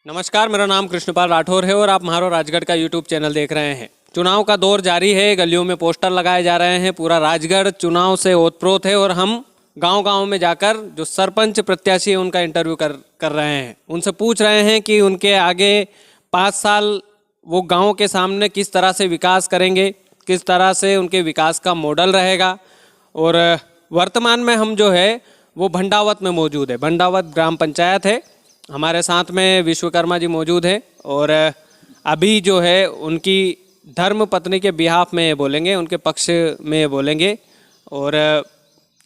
नमस्कार, मेरा नाम कृष्णपाल राठौर है और आप म्हारो राजगढ़ का यूट्यूब चैनल देख रहे हैं। चुनाव का दौर जारी है, गलियों में पोस्टर लगाए जा रहे हैं, पूरा राजगढ़ चुनाव से ओतप्रोत है और हम गांव-गांव में जाकर जो सरपंच प्रत्याशी है उनका इंटरव्यू कर रहे हैं। उनसे पूछ रहे हैं कि उनके आगे 5 साल वो गाँव के सामने किस तरह से विकास करेंगे, किस तरह से उनके विकास का मॉडल रहेगा। और वर्तमान में हम जो है वो भंडावत में मौजूद है। भंडावत ग्राम पंचायत है। हमारे साथ में विश्वकर्मा जी मौजूद हैं और अभी जो है उनकी धर्म पत्नी के बिहाफ में बोलेंगे, उनके पक्ष में बोलेंगे और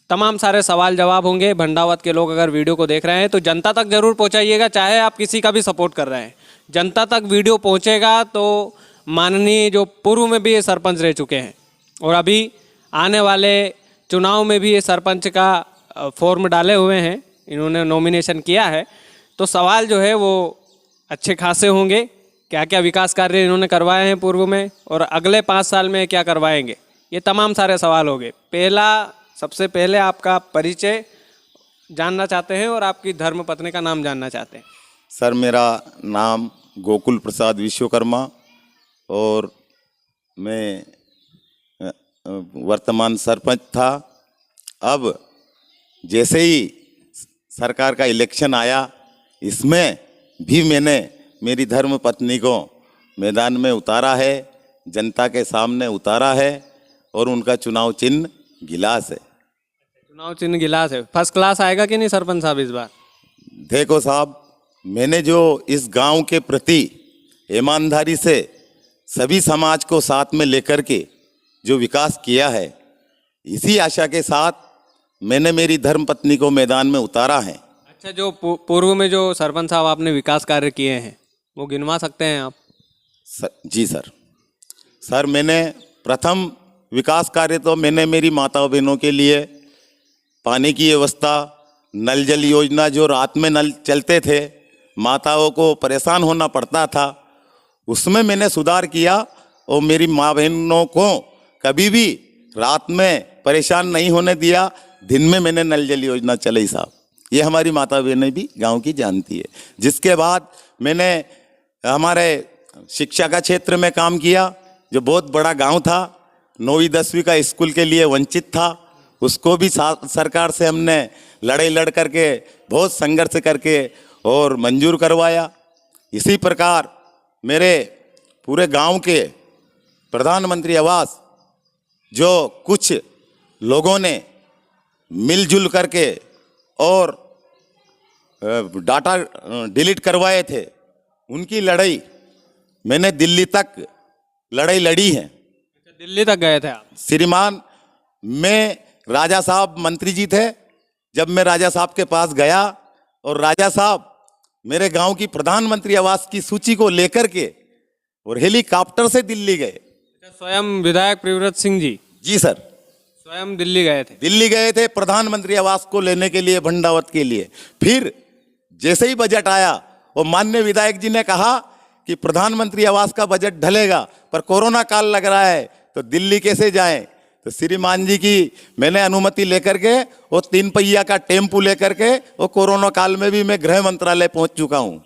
तमाम सारे सवाल जवाब होंगे। भंडावत के लोग अगर वीडियो को देख रहे हैं तो जनता तक ज़रूर पहुंचाइएगा, चाहे आप किसी का भी सपोर्ट कर रहे हैं। जनता तक वीडियो पहुंचेगा तो माननीय जो पूर्व में भी ये सरपंच रह चुके हैं और अभी आने वाले चुनाव में भी ये सरपंच का फॉर्म डाले हुए हैं, इन्होंने नॉमिनेशन किया है, तो सवाल जो है वो अच्छे खासे होंगे। क्या क्या विकास कार्य इन्होंने करवाए हैं पूर्व में और अगले 5 साल में क्या करवाएंगे, ये तमाम सारे सवाल होंगे। सबसे पहले आपका परिचय जानना चाहते हैं और आपकी धर्म पत्नी का नाम जानना चाहते हैं। सर, मेरा नाम गोकुल प्रसाद विश्वकर्मा और मैं वर्तमान सरपंच था। अब जैसे ही सरकार का इलेक्शन आया, इसमें भी मैंने मेरी धर्म पत्नी को मैदान में उतारा है, जनता के सामने उतारा है और उनका चुनाव चिन्ह गिलास है। चुनाव चिन्ह गिलास है। फर्स्ट क्लास आएगा कि नहीं सरपंच साहब इस बार? देखो साहब, मैंने जो इस गांव के प्रति ईमानदारी से सभी समाज को साथ में लेकर के जो विकास किया है, इसी आशा के साथ मैंने मेरी धर्म पत्नी को मैदान में उतारा है। अच्छा, जो पूर्व में जो सरपंच साहब आपने विकास कार्य किए हैं वो गिनवा सकते हैं आप? जी सर, मैंने प्रथम विकास कार्य तो मैंने मेरी माता बहनों के लिए पानी की व्यवस्था, नल जल योजना, जो रात में नल चलते थे, माताओं को परेशान होना पड़ता था, उसमें मैंने सुधार किया और मेरी माँ बहनों को कभी भी रात में परेशान नहीं होने दिया। दिन में मैंने नल जल योजना चलाई साहब, ये हमारी माता बहनें भी गांव की जानती है। जिसके बाद मैंने हमारे शिक्षा का क्षेत्र में काम किया। जो बहुत बड़ा गांव था, 9वीं 10वीं का स्कूल के लिए वंचित था, उसको भी सरकार से हमने लड़ाई लड़ करके बहुत संघर्ष करके और मंजूर करवाया। इसी प्रकार मेरे पूरे गांव के प्रधानमंत्री आवास जो कुछ लोगों ने मिलजुल करके और डाटा डिलीट करवाए थे, उनकी लड़ाई मैंने दिल्ली तक लड़ाई लड़ी है। दिल्ली तक गए थे आप? श्रीमान, मैं राजा साहब मंत्री जी थे, जब मैं राजा साहब के पास गया और राजा साहब मेरे गांव की प्रधानमंत्री आवास की सूची को लेकर के और हेलीकॉप्टर से दिल्ली गए। स्वयं विधायक प्रियव्रत सिंह जी? जी सर, स्वयं दिल्ली गए थे प्रधानमंत्री आवास को लेने के लिए, भंडावत के लिए। फिर जैसे ही बजट आया और माननीय विधायक जी ने कहा कि प्रधानमंत्री आवास का बजट ढलेगा, पर कोरोना काल लग रहा है तो दिल्ली कैसे जाएं, तो श्रीमान जी की मैंने अनुमति लेकर के वो 3 पहिया का टेम्पू लेकर के वो कोरोना काल में भी मैं गृह मंत्रालय पहुंच चुका हूं।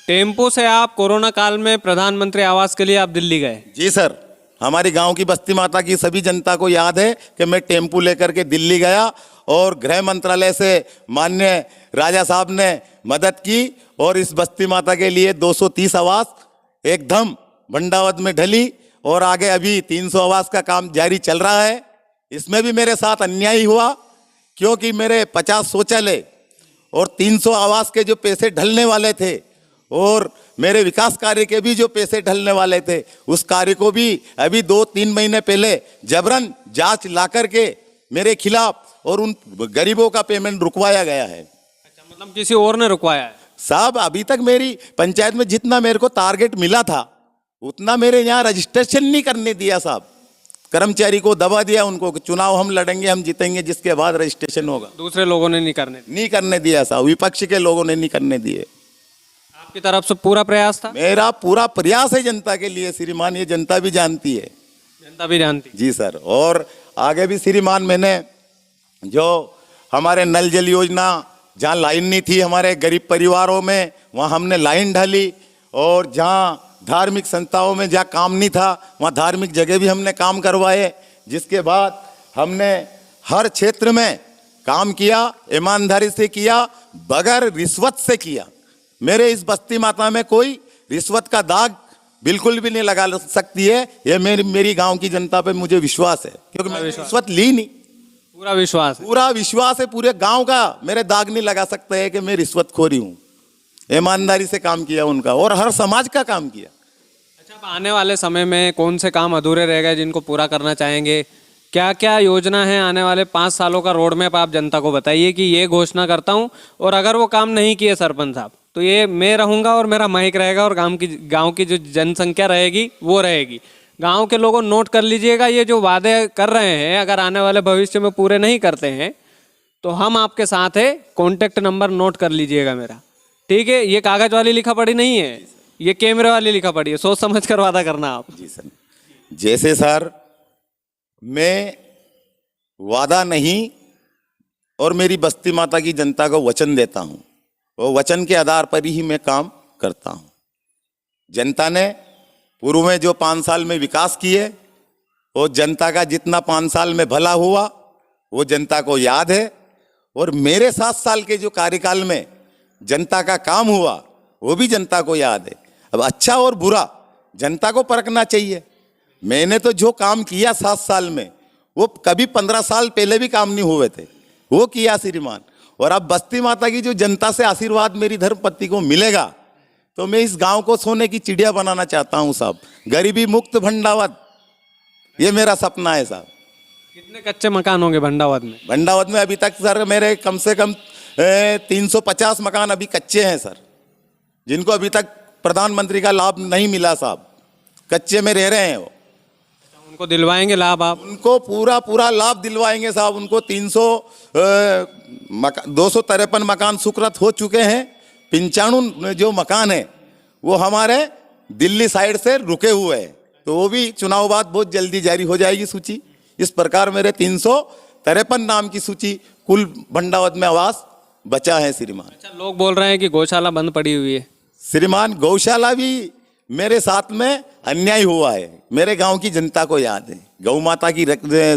टेम्पो से आप कोरोना काल में प्रधानमंत्री आवास के लिए आप दिल्ली गए? जी सर, हमारी गांव की बस्ती माता की सभी जनता को याद है कि मैं टेम्पू लेकर के दिल्ली गया और गृह मंत्रालय से माननीय राजा साहब ने मदद की और इस बस्ती माता के लिए 230 आवास एकदम भंडावत में ढली और आगे अभी 300 आवास का काम जारी चल रहा है। इसमें भी मेरे साथ अन्याय हुआ, क्योंकि मेरे 50 शौचालय और 300 आवास के जो पैसे ढलने वाले थे और मेरे विकास कार्य के भी जो पैसे ढलने वाले थे, उस कार्य को भी अभी 2-3 महीने पहले जबरन जांच ला करके मेरे खिलाफ और उन गरीबों का पेमेंट रुकवाया गया है। अच्छा, मतलब किसी और ने रुकवाया है? साहब, अभी तक मेरी पंचायत में जितना मेरे को टारगेट मिला था उतना मेरे यहाँ रजिस्ट्रेशन नहीं करने दिया साहब। कर्मचारी को दबा दिया, उनको चुनाव हम लड़ेंगे, हम जीतेंगे, जिसके बाद रजिस्ट्रेशन होगा। दूसरे लोगों ने नहीं करने दिया साहब, विपक्ष के लोगों ने नहीं करने दिए। आपकी तरफ से पूरा प्रयास था? मेरा पूरा प्रयास है जनता के लिए श्रीमान, ये जनता भी जानती है। जनता भी जानती? जी सर, और आगे भी श्रीमान मैंने जो हमारे नल जल योजना जहाँ लाइन नहीं थी हमारे गरीब परिवारों में, वहाँ हमने लाइन ढाली। और जहाँ धार्मिक संस्थाओं में जहाँ काम नहीं था, वहाँ धार्मिक जगह भी हमने काम करवाए। जिसके बाद हमने हर क्षेत्र में काम किया, ईमानदारी से किया, बगैर रिश्वत से किया। मेरे इस बस्ती माता में कोई रिश्वत का दाग बिल्कुल भी नहीं लगा सकती है। ये मेरी गांव की जनता पे मुझे विश्वास है, क्योंकि मैंने रिश्वत ली नहीं। पूरा विश्वास है। पूरा विश्वास है पूरे गांव का। मेरे दाग नहीं लगा सकते है कि मैं रिश्वतखोरी हूँ। ईमानदारी से काम किया उनका, और हर समाज का काम किया। अच्छा, अब आने वाले समय में कौन से काम अधूरे रह गए जिनको पूरा करना चाहेंगे? क्या क्या योजना है आने वाले 5 सालों का रोड मैप आप जनता को बताइए कि ये घोषणा करता हूँ, और अगर वो काम नहीं किए सरपंच साहब तो ये मैं रहूँगा और मेरा माइक रहेगा, और गांव की जो जनसंख्या रहेगी वो रहेगी। गांव के लोगों नोट कर लीजिएगा, ये जो वादे कर रहे हैं अगर आने वाले भविष्य में पूरे नहीं करते हैं तो हम आपके साथ है। कॉन्टेक्ट नंबर नोट कर लीजिएगा मेरा, ठीक है? ये कागज वाली लिखा पड़ी नहीं है, ये कैमरे वाली लिखा पड़ी है। सोच समझ कर वादा करना आप। जी सर। जैसे सर मैं वादा नहीं, और मेरी बस्ती माता की जनता को वचन देता हूँ, वो वचन के आधार पर ही मैं काम करता हूँ। जनता ने पूर्व में जो 5 साल में विकास किए, वो जनता का जितना 5 साल में भला हुआ वो जनता को याद है। और मेरे 7 साल के जो कार्यकाल में जनता का काम हुआ वो भी जनता को याद है। अब अच्छा और बुरा जनता को परखना चाहिए। मैंने तो जो काम किया 7 साल में, वो कभी 15 साल पहले भी काम नहीं हुए थे, वो किया श्रीमान। और अब बस्ती माता की जो जनता से आशीर्वाद मेरी धर्मपत्नी को मिलेगा, तो मैं इस गांव को सोने की चिड़िया बनाना चाहता हूं साहब। गरीबी मुक्त भंडावत, ये मेरा सपना है साहब। कितने कच्चे मकान होंगे भंडावत में? भंडावत में अभी तक सर मेरे कम से कम 350 मकान अभी कच्चे हैं सर, जिनको अभी तक प्रधानमंत्री का लाभ नहीं मिला साहब। कच्चे में रह रहे हैं वो। उनको दिलवाएंगे लाभ आप? उनको पूरा लाभ दिलवाएंगे साहब। उनको 253 मकान स्वीकृत हो चुके हैं। 95 जो मकान है वो हमारे दिल्ली साइड से रुके हुए हैं, तो वो भी चुनाव बाद बहुत जल्दी जारी हो जाएगी सूची। इस प्रकार मेरे 353 नाम की सूची कुल भंडावत में आवास बचा है श्रीमान। अच्छा, लोग बोल रहे हैं कि गौशाला बंद पड़ी हुई है। श्रीमान गौशाला भी मेरे साथ में अन्याय हुआ है। मेरे गांव की जनता को याद है, गौ माता की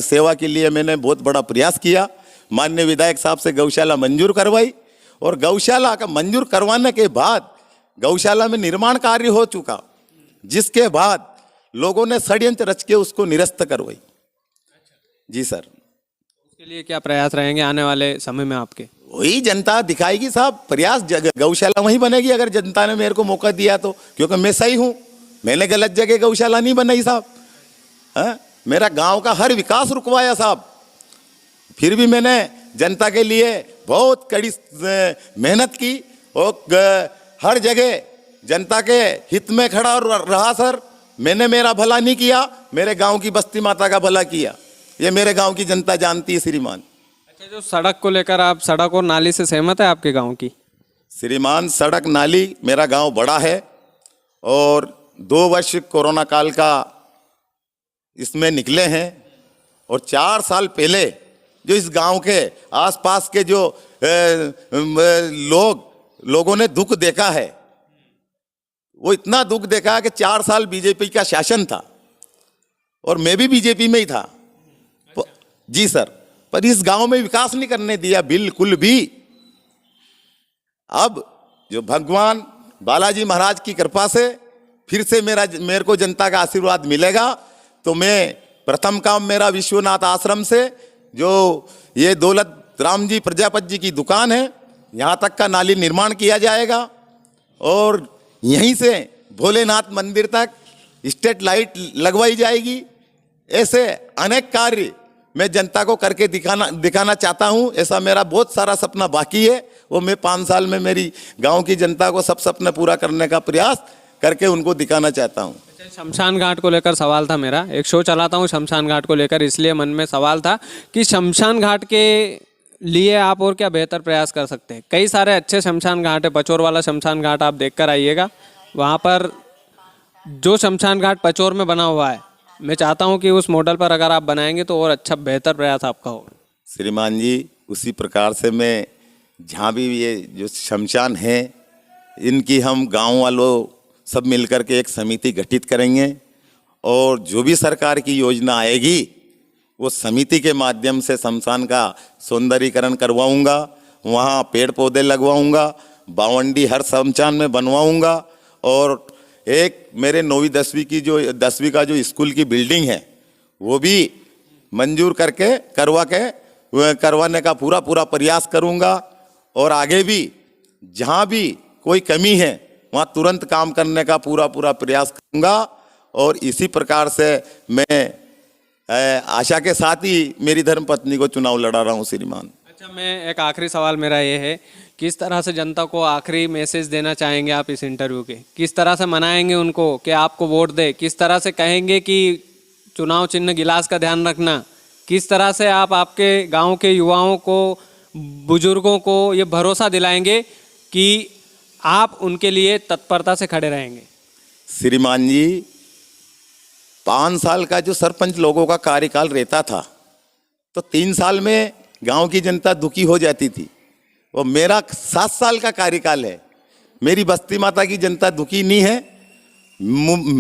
सेवा के लिए मैंने बहुत बड़ा प्रयास किया। माननीय विधायक साहब से गौशाला मंजूर करवाई, और गौशाला का मंजूर करवाने के बाद गौशाला में निर्माण कार्य हो चुका, जिसके बाद लोगों ने षड्यंत्र रच के उसको निरस्त करवाई। जी सर। उसके लिए क्या प्रयास रहेंगे आने वाले समय में आपके? वही जनता दिखाएगी साहब प्रयास। गौशाला वहीं बनेगी अगर जनता ने मेरे को मौका दिया तो, क्योंकि मैं सही हूं। मैंने गलत जगह गौशाला नहीं बनाई साहब। मेरा गांव का हर विकास रुकवाया साहब। फिर भी मैंने जनता के लिए बहुत कड़ी मेहनत की, और हर जगह जनता के हित में खड़ा रहा सर। मैंने मेरा भला नहीं किया, मेरे गांव की बस्ती माता का भला किया। ये मेरे गांव की जनता जानती है श्रीमान। अच्छा, जो सड़क को लेकर आप सड़क और नाली से सहमत है आपके गांव की? श्रीमान सड़क नाली मेरा गांव बड़ा है, और 2 वर्ष कोरोना काल का इसमें निकले हैं। और 4 साल पहले जो इस गांव के आसपास के जो लोगों ने दुख देखा है, वो इतना दुख देखा कि 4 साल बीजेपी का शासन था, और मैं भी बीजेपी में ही था। जी सर। पर इस गांव में विकास नहीं करने दिया बिल्कुल भी। अब जो भगवान बालाजी महाराज की कृपा से फिर से मेरे को जनता का आशीर्वाद मिलेगा, तो मैं प्रथम काम मेरा विश्वनाथ आश्रम से जो ये दौलत राम जी प्रजापति जी की दुकान है, यहाँ तक का नाली निर्माण किया जाएगा, और यहीं से भोलेनाथ मंदिर तक स्ट्रीट लाइट लगवाई जाएगी। ऐसे अनेक कार्य मैं जनता को करके दिखाना चाहता हूँ। ऐसा मेरा बहुत सारा सपना बाकी है, वो मैं 5 साल में मेरी गांव की जनता को सब सपने पूरा करने का प्रयास करके उनको दिखाना चाहता हूँ। शमशान घाट को लेकर सवाल था मेरा। एक शो चलाता हूँ शमशान घाट को लेकर, इसलिए मन में सवाल था कि शमशान घाट के लिए आप और क्या बेहतर प्रयास कर सकते हैं। कई सारे अच्छे शमशान घाट है। पचोर वाला शमशान घाट आप देख कर आइएगा। वहाँ पर जो शमशान घाट पचोर में बना हुआ है, मैं चाहता हूं कि उस मॉडल पर अगर आप बनाएंगे तो और अच्छा बेहतर प्रयास आपका होगा। श्रीमान जी, उसी प्रकार से मैं जहाँ भी ये जो शमशान है, इनकी हम गांव वालों सब मिलकर के एक समिति गठित करेंगे और जो भी सरकार की योजना आएगी वो समिति के माध्यम से शमशान का सौंदर्यीकरण करवाऊंगा, वहाँ पेड़ पौधे लगवाऊंगा, बावंडी हर शमशान में बनवाऊंगा और एक मेरे 9वीं 10वीं की जो 10वीं का जो स्कूल की बिल्डिंग है वो भी मंजूर करके करवाने का पूरा प्रयास करूंगा और आगे भी जहाँ भी कोई कमी है वहाँ तुरंत काम करने का पूरा प्रयास करूंगा और इसी प्रकार से मैं आशा के साथ ही मेरी धर्मपत्नी को चुनाव लड़ा रहा हूँ श्रीमान। अच्छा, मैं एक आखिरी सवाल मेरा ये है, किस तरह से जनता को आखिरी मैसेज देना चाहेंगे आप इस इंटरव्यू के? किस तरह से मनाएंगे उनको कि आपको वोट दे? किस तरह से कहेंगे कि चुनाव चिन्ह गिलास का ध्यान रखना? किस तरह से आप आपके गांव के युवाओं को, बुजुर्गों को ये भरोसा दिलाएंगे कि आप उनके लिए तत्परता से खड़े रहेंगे? श्रीमान जी, 5 साल का जो सरपंच लोगों का कार्यकाल रहता था तो 3 साल में गांव की जनता दुखी हो जाती थी। वो मेरा 7 साल का कार्यकाल है, मेरी बस्ती माता की जनता दुखी नहीं है।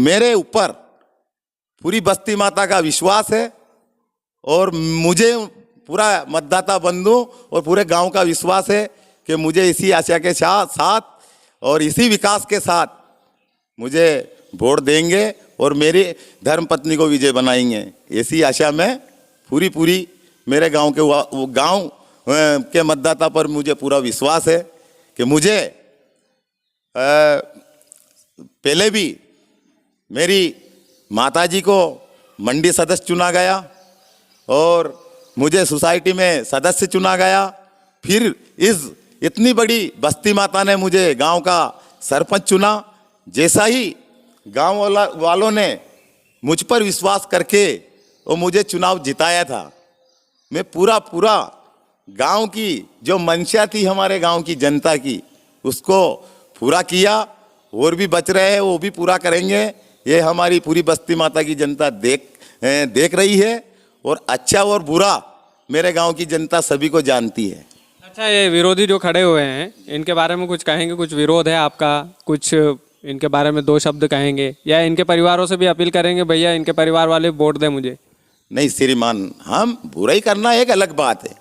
मेरे ऊपर पूरी बस्ती माता का विश्वास है और मुझे पूरा मतदाता बंधु और पूरे गांव का विश्वास है कि मुझे इसी आशा के साथ और इसी विकास के साथ मुझे वोट देंगे और मेरी धर्मपत्नी को विजय बनाएंगे। ऐसी आशा में पूरी मेरे गांव के मतदाता पर मुझे पूरा विश्वास है कि मुझे पहले भी मेरी माताजी को मंडी सदस्य चुना गया और मुझे सोसाइटी में सदस्य चुना गया, फिर इतनी बड़ी बस्ती माता ने मुझे गांव का सरपंच चुना। जैसा ही गांव वालों ने मुझ पर विश्वास करके और मुझे चुनाव जिताया था, मैं पूरा गांव की जो मंशा थी हमारे गांव की जनता की उसको पूरा किया और भी बच रहे हैं वो भी पूरा करेंगे। ये हमारी पूरी बस्ती माता की जनता देख रही है और अच्छा और बुरा मेरे गांव की जनता सभी को जानती है। अच्छा, ये विरोधी जो खड़े हुए हैं इनके बारे में कुछ कहेंगे? कुछ विरोध है आपका? कुछ इनके बारे में 2 शब्द कहेंगे या इनके परिवारों से भी अपील करेंगे भैया इनके परिवार वाले वोट दें मुझे? नहीं श्रीमान, हम बुराई करना एक अलग बात है,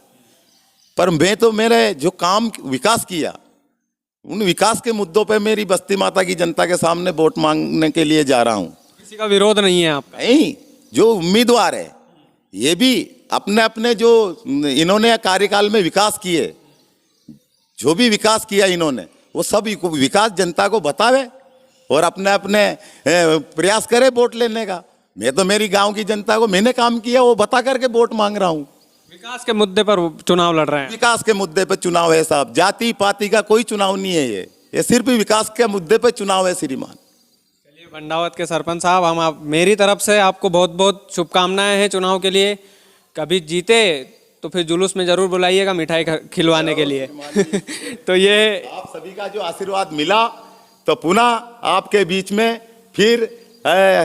पर मैं तो मेरे जो काम विकास किया उन विकास के मुद्दों पे मेरी बस्ती माता की जनता के सामने वोट मांगने के लिए जा रहा हूँ। किसी का विरोध नहीं है आपका? नहीं, जो उम्मीदवार है ये भी अपने जो इन्होंने कार्यकाल में विकास किए, जो भी विकास किया इन्होंने वो सब विकास जनता को बतावे और अपने प्रयास करे वोट लेने का। मैं तो मेरी गांव की जनता को मैंने काम किया वो बता करके वोट मांग रहा हूँ। विकास के मुद्दे पर चुनाव लड़ रहे हैं? विकास के मुद्दे पर चुनाव है साहब, जाति पाति का कोई चुनाव नहीं है, ये सिर्फ विकास के मुद्दे पर चुनाव है श्रीमान। चलिए, भंडावत के सरपंच साहब, मेरी तरफ से आपको बहुत शुभकामनाएं हैं चुनाव के लिए। कभी जीते तो फिर जुलूस में जरूर बुलाइएगा मिठाई खिलवाने के लिए। तो ये आप सभी का जो आशीर्वाद मिला तो पुनः आपके बीच में फिर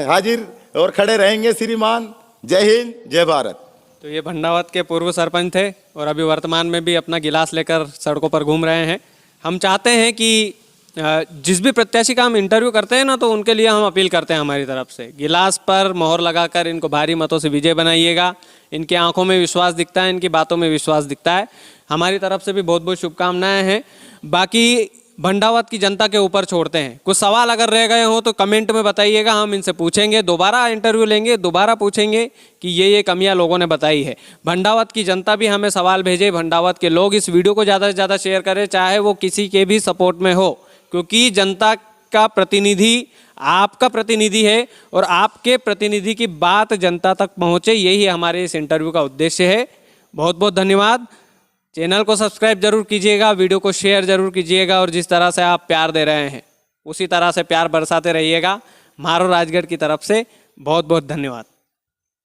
हाजिर और खड़े रहेंगे श्रीमान। जय हिंद, जय भारत। तो ये भंडावत के पूर्व सरपंच थे और अभी वर्तमान में भी अपना गिलास लेकर सड़कों पर घूम रहे हैं। हम चाहते हैं कि जिस भी प्रत्याशी का हम इंटरव्यू करते हैं ना तो उनके लिए हम अपील करते हैं हमारी तरफ से, गिलास पर मोहर लगाकर इनको भारी मतों से विजय बनाइएगा। इनकी आंखों में विश्वास दिखता है, इनकी बातों में विश्वास दिखता है। हमारी तरफ से भी बहुत शुभकामनाएं हैं। बाकी भंडावत की जनता के ऊपर छोड़ते हैं। कुछ सवाल अगर रह गए हो तो कमेंट में बताइएगा, हम इनसे पूछेंगे, दोबारा इंटरव्यू लेंगे, दोबारा पूछेंगे कि ये कमियां लोगों ने बताई है। भंडावत की जनता भी हमें सवाल भेजे, भंडावत के लोग इस वीडियो को ज़्यादा से ज़्यादा शेयर करें, चाहे वो किसी के भी सपोर्ट में हो, क्योंकि जनता का प्रतिनिधि आपका प्रतिनिधि है और आपके प्रतिनिधि की बात जनता तक पहुँचे, यही हमारे इस इंटरव्यू का उद्देश्य है। बहुत धन्यवाद। चैनल को सब्सक्राइब जरूर कीजिएगा, वीडियो को शेयर जरूर कीजिएगा और जिस तरह से आप प्यार दे रहे हैं उसी तरह से प्यार बरसाते रहिएगा। मारो राजगढ़ की तरफ से बहुत धन्यवाद।